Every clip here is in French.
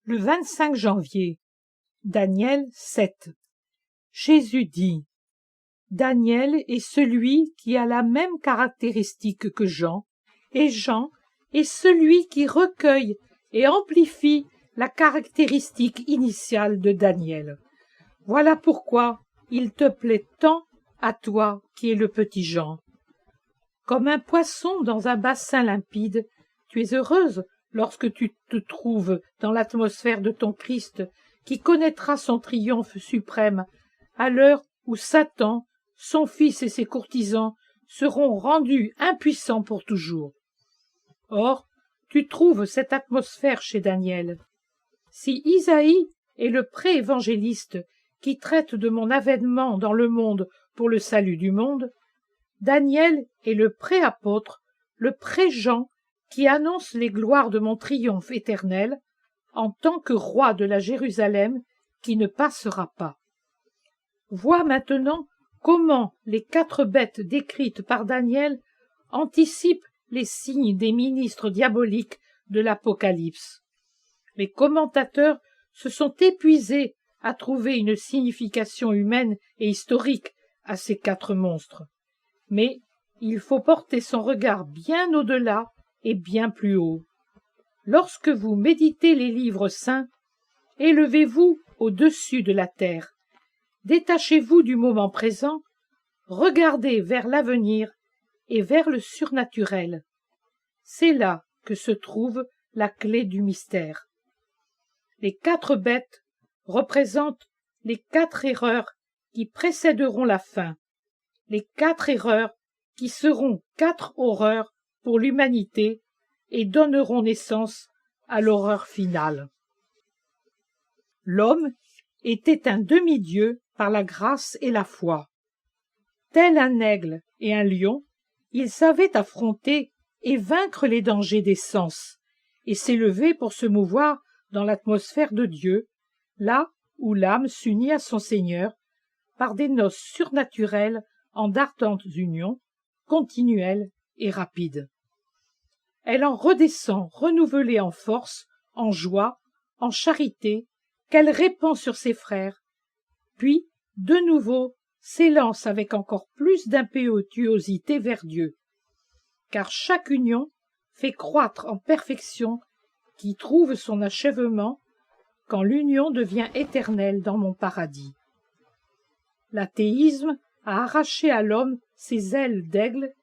Le 25 janvier, Daniel 7. Jésus dit: Daniel est celui qui a la même caractéristique que Jean, et Jean est celui qui recueille et amplifie la caractéristique initiale de Daniel. Voilà pourquoi il te plaît tant à toi qui es le petit Jean. Comme un poisson dans un bassin limpide, tu es heureuse lorsque tu te trouves dans l'atmosphère de ton Christ, qui connaîtra son triomphe suprême à l'heure où Satan, son fils et ses courtisans seront rendus impuissants pour toujours. Or, tu trouves cette atmosphère chez Daniel. Si Isaïe est le pré-évangéliste qui traite de mon avènement dans le monde pour le salut du monde, Daniel est le pré-apôtre, le pré-Jean qui annonce les gloires de mon triomphe éternel en tant que roi de la Jérusalem qui ne passera pas. Vois maintenant comment les 4 bêtes décrites par Daniel anticipent les signes des ministres diaboliques de l'Apocalypse. Les commentateurs se sont épuisés à trouver une signification humaine et historique à ces 4 monstres. Mais il faut porter son regard bien au-delà et bien plus haut. Lorsque vous méditez les livres saints, élevez-vous au-dessus de la terre. Détachez-vous du moment présent, regardez vers l'avenir et vers le surnaturel. C'est là que se trouve la clé du mystère. Les 4 bêtes représentent les 4 erreurs qui précéderont la fin, les 4 erreurs qui seront 4 horreurs pour l'humanité et donneront naissance à l'horreur finale. L'homme était un demi-dieu par la grâce et la foi. Tel un aigle et un lion, il savait affronter et vaincre les dangers des sens, et s'élever pour se mouvoir dans l'atmosphère de Dieu, là où l'âme s'unit à son Seigneur par des noces surnaturelles en d'ardentes unions, continuelles et rapides. Elle en redescend renouvelée en force, en joie, en charité, qu'elle répand sur ses frères, puis, de nouveau, s'élance avec encore plus d'impétuosité vers Dieu. Car chaque union fait croître en perfection qui trouve son achèvement quand l'union devient éternelle dans mon paradis. L'athéisme a arraché à l'homme ses ailes d'aigle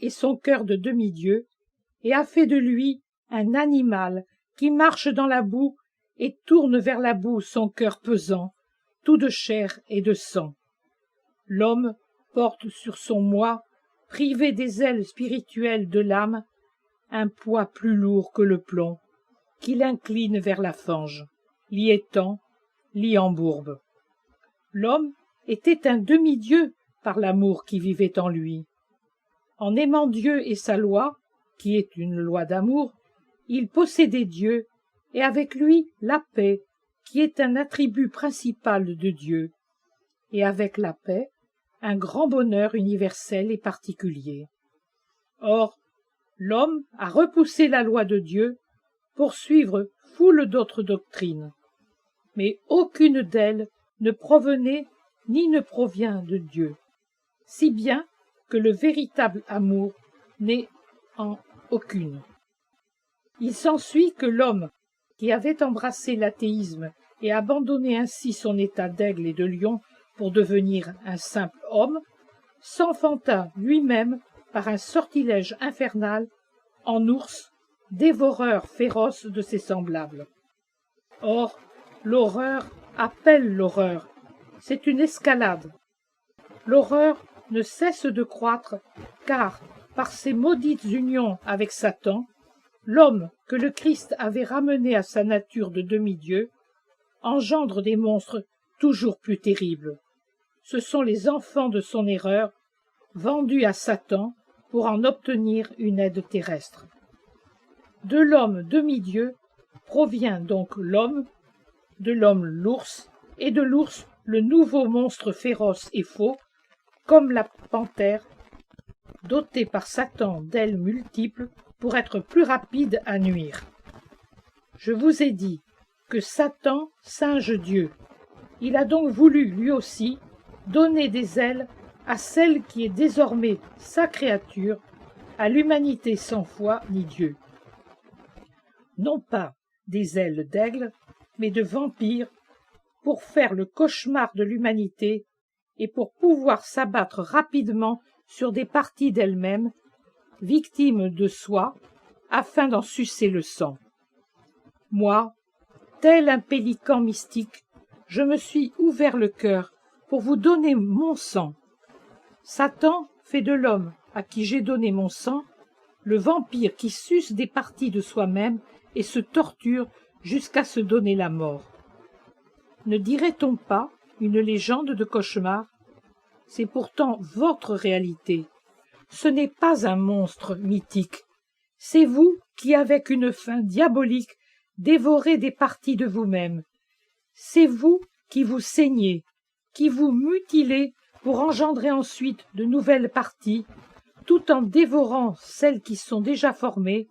et son cœur de demi-dieu, et a fait de lui un animal qui marche dans la boue et tourne vers la boue son cœur pesant, tout de chair et de sang. L'homme porte sur son moi, privé des ailes spirituelles de l'âme, un poids plus lourd que le plomb, qui l'incline vers la fange, l'y étend, l'y embourbe. L'homme était un demi-dieu par l'amour qui vivait en lui. En aimant Dieu et sa loi, qui est une loi d'amour, il possédait Dieu, et avec lui la paix, qui est un attribut principal de Dieu, et avec la paix, un grand bonheur universel et particulier. Or, l'homme a repoussé la loi de Dieu pour suivre foule d'autres doctrines, mais aucune d'elles ne provenait ni ne provient de Dieu, si bien que le véritable amour n'est en aucune. Il s'ensuit que l'homme, qui avait embrassé l'athéisme et abandonné ainsi son état d'aigle et de lion pour devenir un simple homme, s'enfanta lui-même par un sortilège infernal en ours, dévoreur féroce de ses semblables. Or, l'horreur appelle l'horreur, c'est une escalade. L'horreur ne cesse de croître, car, par ses maudites unions avec Satan, l'homme que le Christ avait ramené à sa nature de demi-dieu engendre des monstres toujours plus terribles. Ce sont les enfants de son erreur, vendus à Satan pour en obtenir une aide terrestre. De l'homme demi-dieu provient donc l'homme, de l'homme l'ours, et de l'ours le nouveau monstre féroce et faux, comme la panthère, doté par Satan d'ailes multiples pour être plus rapide à nuire. Je vous ai dit, que Satan singe Dieu. Il a donc voulu, lui aussi, donner des ailes à celle qui est désormais sa créature, à l'humanité sans foi ni Dieu. Non pas des ailes d'aigle, mais de vampire, pour faire le cauchemar de l'humanité et pour pouvoir s'abattre rapidement sur des parties d'elle-même, victime de soi, afin d'en sucer le sang. Moi, tel un pélican mystique, je me suis ouvert le cœur pour vous donner mon sang. Satan fait de l'homme à qui j'ai donné mon sang le vampire qui suce des parties de soi-même et se torture jusqu'à se donner la mort. Ne dirait-on pas une légende de cauchemar? C'est pourtant votre réalité. Ce n'est pas un monstre mythique. C'est vous qui, avec une faim diabolique, dévorez des parties de vous-même. C'est vous qui vous saignez, qui vous mutilez pour engendrer ensuite de nouvelles parties, tout en dévorant celles qui sont déjà formées,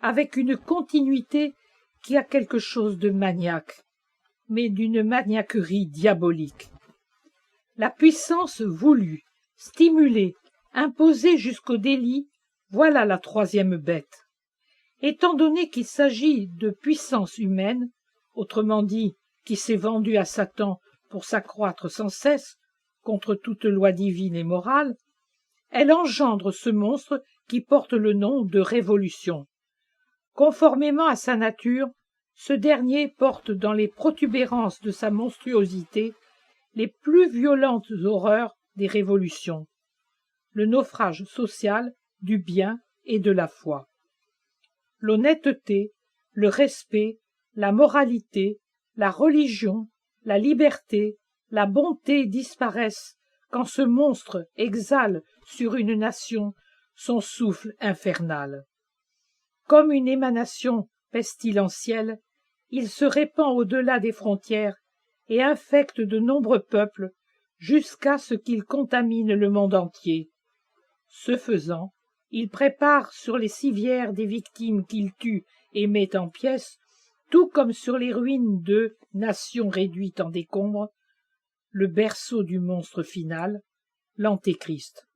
avec une continuité qui a quelque chose de maniaque, mais d'une maniaquerie diabolique. La puissance voulue, stimulée, imposée jusqu'au délit, voilà la troisième bête. Étant donné qu'il s'agit de puissance humaine, autrement dit, qui s'est vendue à Satan pour s'accroître sans cesse, contre toute loi divine et morale, elle engendre ce monstre qui porte le nom de révolution. Conformément à sa nature, ce dernier porte dans les protubérances de sa monstruosité les plus violentes horreurs des révolutions, le naufrage social du bien et de la foi. L'honnêteté, le respect, la moralité, la religion, la liberté, la bonté disparaissent quand ce monstre exhale sur une nation son souffle infernal. Comme une émanation pestilentielle, il se répand au-delà des frontières et infecte de nombreux peuples jusqu'à ce qu'il contamine le monde entier. Ce faisant, il prépare sur les civières des victimes qu'il tue et met en pièces, tout comme sur les ruines de nations réduites en décombres, le berceau du monstre final, l'Antéchrist.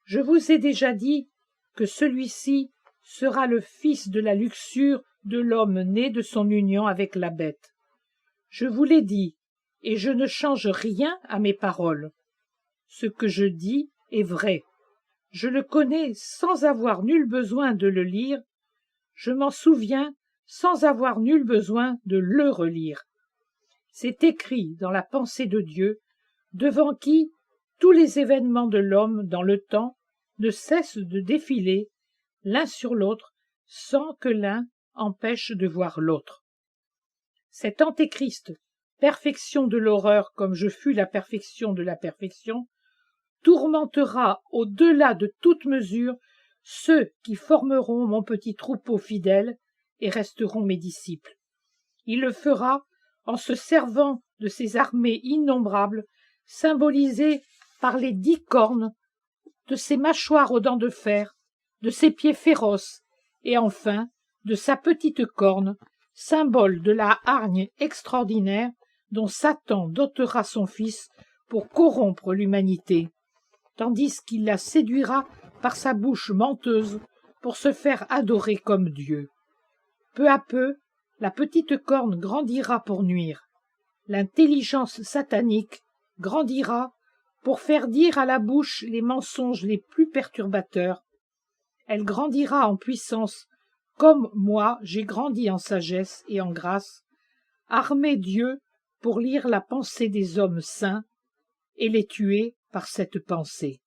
Je vous ai déjà dit que celui-ci sera le fils de la luxure de l'homme né de son union avec la bête. Je vous l'ai dit, et je ne change rien à mes paroles. Ce que je dis est vrai. Je le connais sans avoir nul besoin de le lire. Je m'en souviens sans avoir nul besoin de le relire. C'est écrit dans la pensée de Dieu, devant qui tous les événements de l'homme dans le temps ne cessent de défiler l'un sur l'autre sans que l'un empêche de voir l'autre. Cet Antéchrist, perfection de l'horreur comme je fus la perfection de la perfection, tourmentera au-delà de toute mesure ceux qui formeront mon petit troupeau fidèle et resteront mes disciples. Il le fera en se servant de ses armées innombrables, symbolisées par les 10 cornes, de ses mâchoires aux dents de fer, de ses pieds féroces, et enfin de sa petite corne, symbole de la hargne extraordinaire dont Satan dotera son fils pour corrompre l'humanité, tandis qu'il la séduira par sa bouche menteuse pour se faire adorer comme Dieu. Peu à peu, la petite corne grandira pour nuire. L'intelligence satanique grandira pour faire dire à la bouche les mensonges les plus perturbateurs. Elle grandira en puissance, comme moi j'ai grandi en sagesse et en grâce, armer Dieu pour lire la pensée des hommes saints et les tuer par cette pensée.